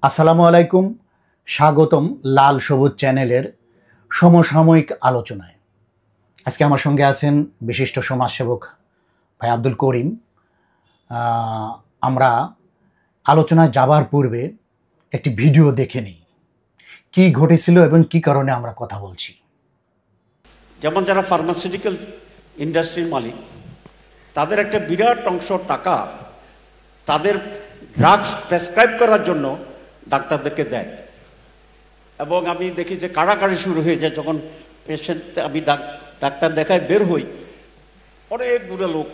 আসসালামু আলাইকুম। স্বাগতম লাল সবুজ চ্যানেলের সমসাময়িক আলোচনায়। আজকে আমার সঙ্গে আছেন বিশিষ্ট সমাজসেবক ভাই আব্দুল করিম। আমরা আলোচনায় যাবার পূর্বে একটি ভিডিও দেখে নিই কী ঘটেছিল এবং কী কারণে আমরা কথা বলছি। যেমন যারা ফার্মাসিউটিক্যাল ইন্ডাস্ট্রির মালিক, তাদের একটা বিরাট অংশ টাকা তাদের ড্রাগস প্রেসক্রাইব করার জন্য ডাক্তারদেরকে দেয়, এবং আমি দেখি যে কাড়াকাড়ি শুরু হয়ে যায় যখন পেশেন্ট আমি ডাক্তার দেখায় বের হই। অনেকগুলো লোক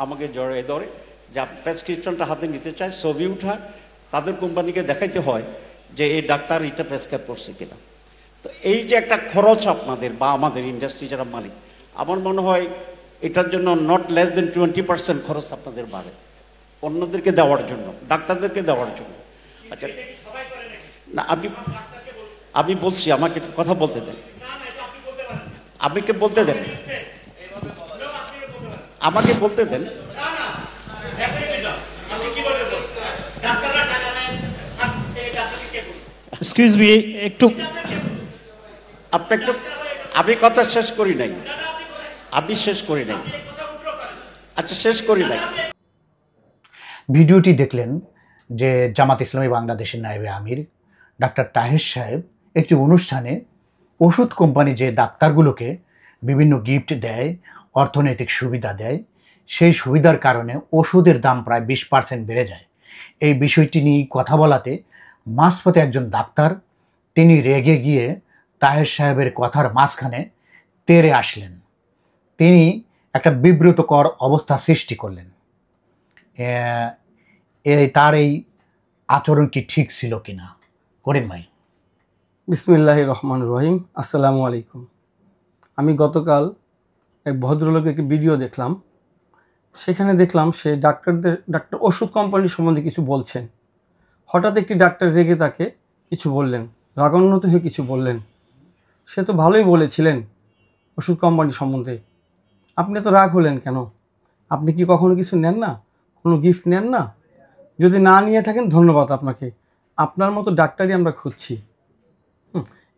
আমাকে জড়িয়ে ধরে যে প্রেসক্রিপশনটা হাতে নিতে চায়, ছবি উঠায়, তাদের কোম্পানিকে দেখাইতে হয় যে এই ডাক্তার এটা প্রেসক্রাইব করছে কিনা। তো এই যে একটা খরচ আপনাদের বা আমাদের ইন্ডাস্ট্রি যারা মালিক, আমার মনে হয় এটার জন্য নট লেস দেন 20% খরচ আপনাদের বাড়ে অন্যদেরকে দেওয়ার জন্য, ডাক্তারদেরকে দেওয়ার জন্য। আচ্ছা না, আমি বলছি, আমাকে কথা বলতে দেন, আমাকে বলতে দেন, আমাকে বলতে দেন। এক্সকিউজ মি, একটু আপনি একটু, আমি কথা শেষ করি নাই, আমি শেষ করি নাই। আচ্ছা, শেষ করি নাই। ভিডিওটি দেখলেন যে জামাত ইসলামী বাংলাদেশের নায়েবে আমির ডাক্তার তাহের সাহেব একটি অনুষ্ঠানে ওষুধ কোম্পানি যে ডাক্তারগুলোকে বিভিন্ন গিফট দেয়, অর্থনৈতিক সুবিধা দেয়, সেই সুবিধার কারণে ওষুধের দাম প্রায় 20% বেড়ে যায়। এই বিষয়টি নিয়ে কথা বলাতে মাঝপথে একজন ডাক্তার তিনি রেগে গিয়ে তাহের সাহেবের কথার মাঝখানে তেড়ে আসলেন। তিনি একটা বিব্রতকর অবস্থা সৃষ্টি করলেন। তার এই আচরণ কি ঠিক ছিল কিনা? করিম ভাই। বিসমিল্লাহির রহমানির রহিম। আসসালামু আলাইকুম। আমি গতকাল এক ভদ্রলোকের একটি ভিডিও দেখলাম। সেখানে দেখলাম সে ডাক্তার ওষুধ কোম্পানির সম্বন্ধে কিছু বলছেন। হঠাৎ একটি ডাক্তার রেগে তাকে কিছু বললেন, রাগান্বিত হয়ে কিছু বললেন। সে তো ভালোই বলেছিলেন ওষুধ কোম্পানি সম্বন্ধে, আপনি তো রাগ হলেন কেন? আপনি কি কখনো কিছু নেন না? কোনো গিফট নেন না? যদি না নিয়ে থাকেন ধন্যবাদ আপনাকে, আপনার মতো ডাক্তারই আমরা খুঁজছি।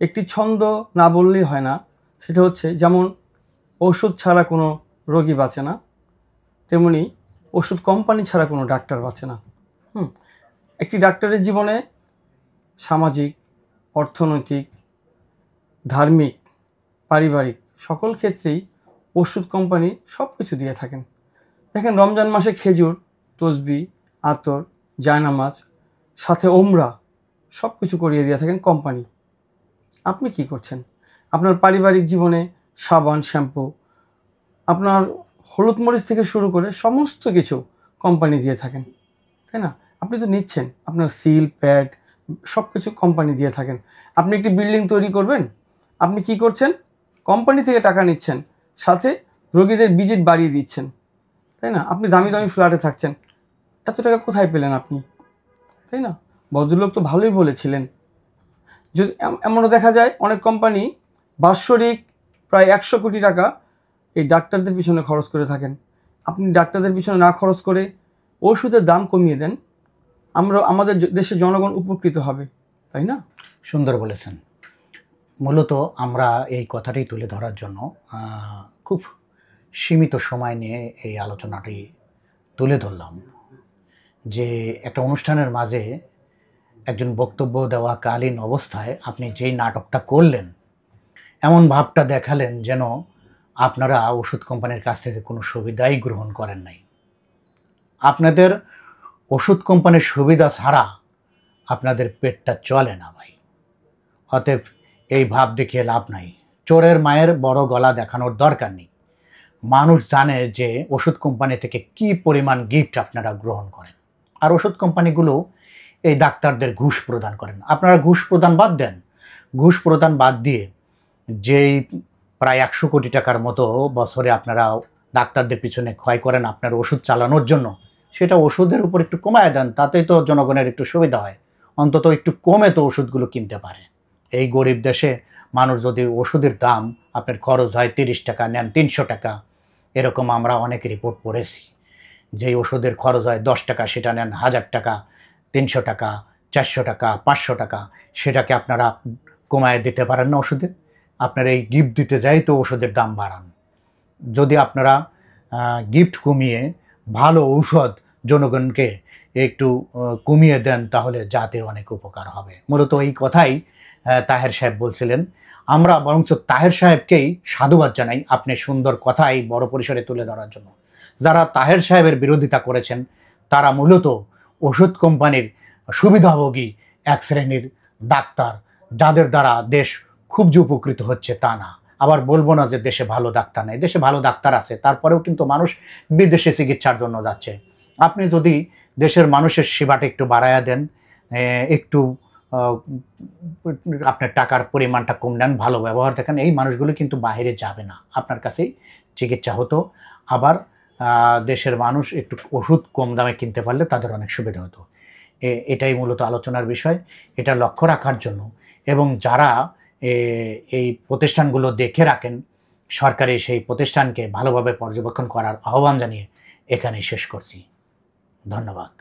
একটি ছন্দ না বললেই হয় না, সেটা হচ্ছে যেমন ওষুধ ছাড়া কোনো রোগী বাঁচে না, তেমনি ওষুধ কোম্পানি ছাড়া কোনো ডাক্তার বাঁচে না। একটি ডাক্তারের জীবনে সামাজিক, অর্থনৈতিক, ধার্মিক, পারিবারিক সকল ক্ষেত্রেই ওষুধ কোম্পানি সব কিছু দিয়ে থাকেন। দেখেন, রমজান মাসে খেজুর, তসবি, আতর, জায়নামাজ, সাথে ওমরা সব কিছু করিয়ে দিয়ে থাকেন কোম্পানি। আপনি কি করছেন? আপনার পারিবারিক জীবনে সাবান, শ্যাম্পু, আপনার হলুদ মরিচ থেকে শুরু করে সমস্ত কিছু কোম্পানি দিয়ে থাকেন, তাই না? আপনি তো নিচ্ছেন, আপনার সিল, প্যাড সব কিছু কোম্পানি দিয়ে থাকেন। আপনি একটি বিল্ডিং তৈরি করবেন, আপনি কি করছেন? কোম্পানি থেকে টাকা নিচ্ছেন, সাথে রোগীদের ভিজিট বাড়িয়ে দিচ্ছেন, তাই না? আপনি দামি দামি ফ্ল্যাটে থাকছেন, এত টাকা কোথায় পেলেন আপনি, তাই না? ভদ্রলোক তো ভালোই বলেছিলেন। যদি এমনও দেখা যায় অনেক কোম্পানি বাৎসরিক প্রায় 100 কোটি টাকা এই ডাক্তারদের পিছনে খরচ করে থাকেন। আপনি ডাক্তারদের পিছনে না খরচ করে ওষুধের দাম কমিয়ে দেন, আমাদের দেশের জনগণ উপকৃত হবে, তাই না? সুন্দর বলেছেন। মূলত আমরা এই কথাটি তুলে ধরার জন্য খুব সীমিত সময় নিয়ে এই আলোচনাটি তুলে ধরলাম যে একটা অনুষ্ঠানের মাঝে একজন বক্তব্য দেওয়াকালীন অবস্থায় আপনি যেই নাটকটা করলেন, এমন ভাবটা দেখালেন যেন আপনারা ওষুধ কোম্পানির কাছ থেকে কোনো সুবিধাই গ্রহণ করেন নাই। আপনাদের ওষুধ কোম্পানির সুবিধা ছাড়া আপনাদের পেটটা চলে না ভাই। অতএব এই ভাব দেখিয়ে লাভ নাই। চোরের মায়ের বড় গলা দেখানোর দরকার নেই। মানুষ জানে যে ওষুধ কোম্পানি থেকে কি পরিমাণ গিফট আপনারা গ্রহণ করেন। আর ওষুধ কোম্পানিগুলো এই ডাক্তারদের ঘুষ প্রদান করেন। আপনারা ঘুষ প্রদান বাদ দেন, ঘুষ প্রদান বাদ দিয়ে যেই প্রায় 100 কোটি টাকার মতো বছরে আপনারা ডাক্তারদের পিছনে ক্ষয় করেন আপনার ওষুধ চালানোর জন্য, সেটা ওষুধের উপর একটু কমায় দেন, তাতেই তো জনগণের একটু সুবিধা হয়, অন্তত একটু কমে তো ওষুধগুলো কিনতে পারে। এই গরিব দেশে মানুষ যদি ওষুধের দাম আপনার খরচ হয় 30 টাকা, নেন 300 টাকা, এরকম আমরা অনেক রিপোর্ট পড়েছি। যেই ওষুধের খরচ হয় 10 টাকা, সেটা নেন 1000 টাকা, 300 টাকা, 400 টাকা 500 টাকা, সেটাকে আপনারা কমায় দিতে পারেন না ওষুধে? আপনারা এই গিফট দিতে যাই তো ওষুধের দাম বাড়ান। যদি আপনারা গিফট কমিয়ে ভালো ঔষধ জনগণকে একটু কমিয়ে দেন, তাহলে জাতির অনেক উপকার হবে। মূলত এই কথাই তাহের সাহেব বলছিলেন। আমরা বরঞ্চ তাহের সাহেবকেই সাধুবাদ জানাই আপনি সুন্দর কথাই বড় পরিসরে তুলে ধরার জন্য। যারা তাহের সাহেবের বিরোধিতা করেছেন তারা মূলত ওষুধ কোম্পানির সুবিধাভোগী এক শ্রেণীর ডাক্তার, যাদের দ্বারা দেশ খুব যে উপকৃত হচ্ছে তা না। আবার বলবো না যে দেশে ভালো ডাক্তার নেই, দেশে ভালো ডাক্তার আছে, তারপরেও কিন্তু মানুষ বিদেশে চিকিৎসার জন্য যাচ্ছে। আপনি যদি দেশের মানুষের সেবাটা একটু বাড়ায়া দেন, একটু আপনার টাকার পরিমাণটা কম নেন, ভালো ব্যবহার দেখেন, এই মানুষগুলো কিন্তু বাইরে যাবে না, আপনার কাছেই চিকিৎসা হতো। আবার দেশের মানুষ একটু ওষুধ কম দামে কিনতে পারলে তাদের অনেক সুবিধা হতো। এটাই মূলত আলোচনার বিষয়। এটা লক্ষ্য রাখার জন্য এবং যারা এই প্রতিষ্ঠানগুলো দেখে রাখেন, সরকারি সেই প্রতিষ্ঠানকে ভালোভাবে পর্যবেক্ষণ করার আহ্বান জানিয়ে এখানেই শেষ করছি। ধন্যবাদ।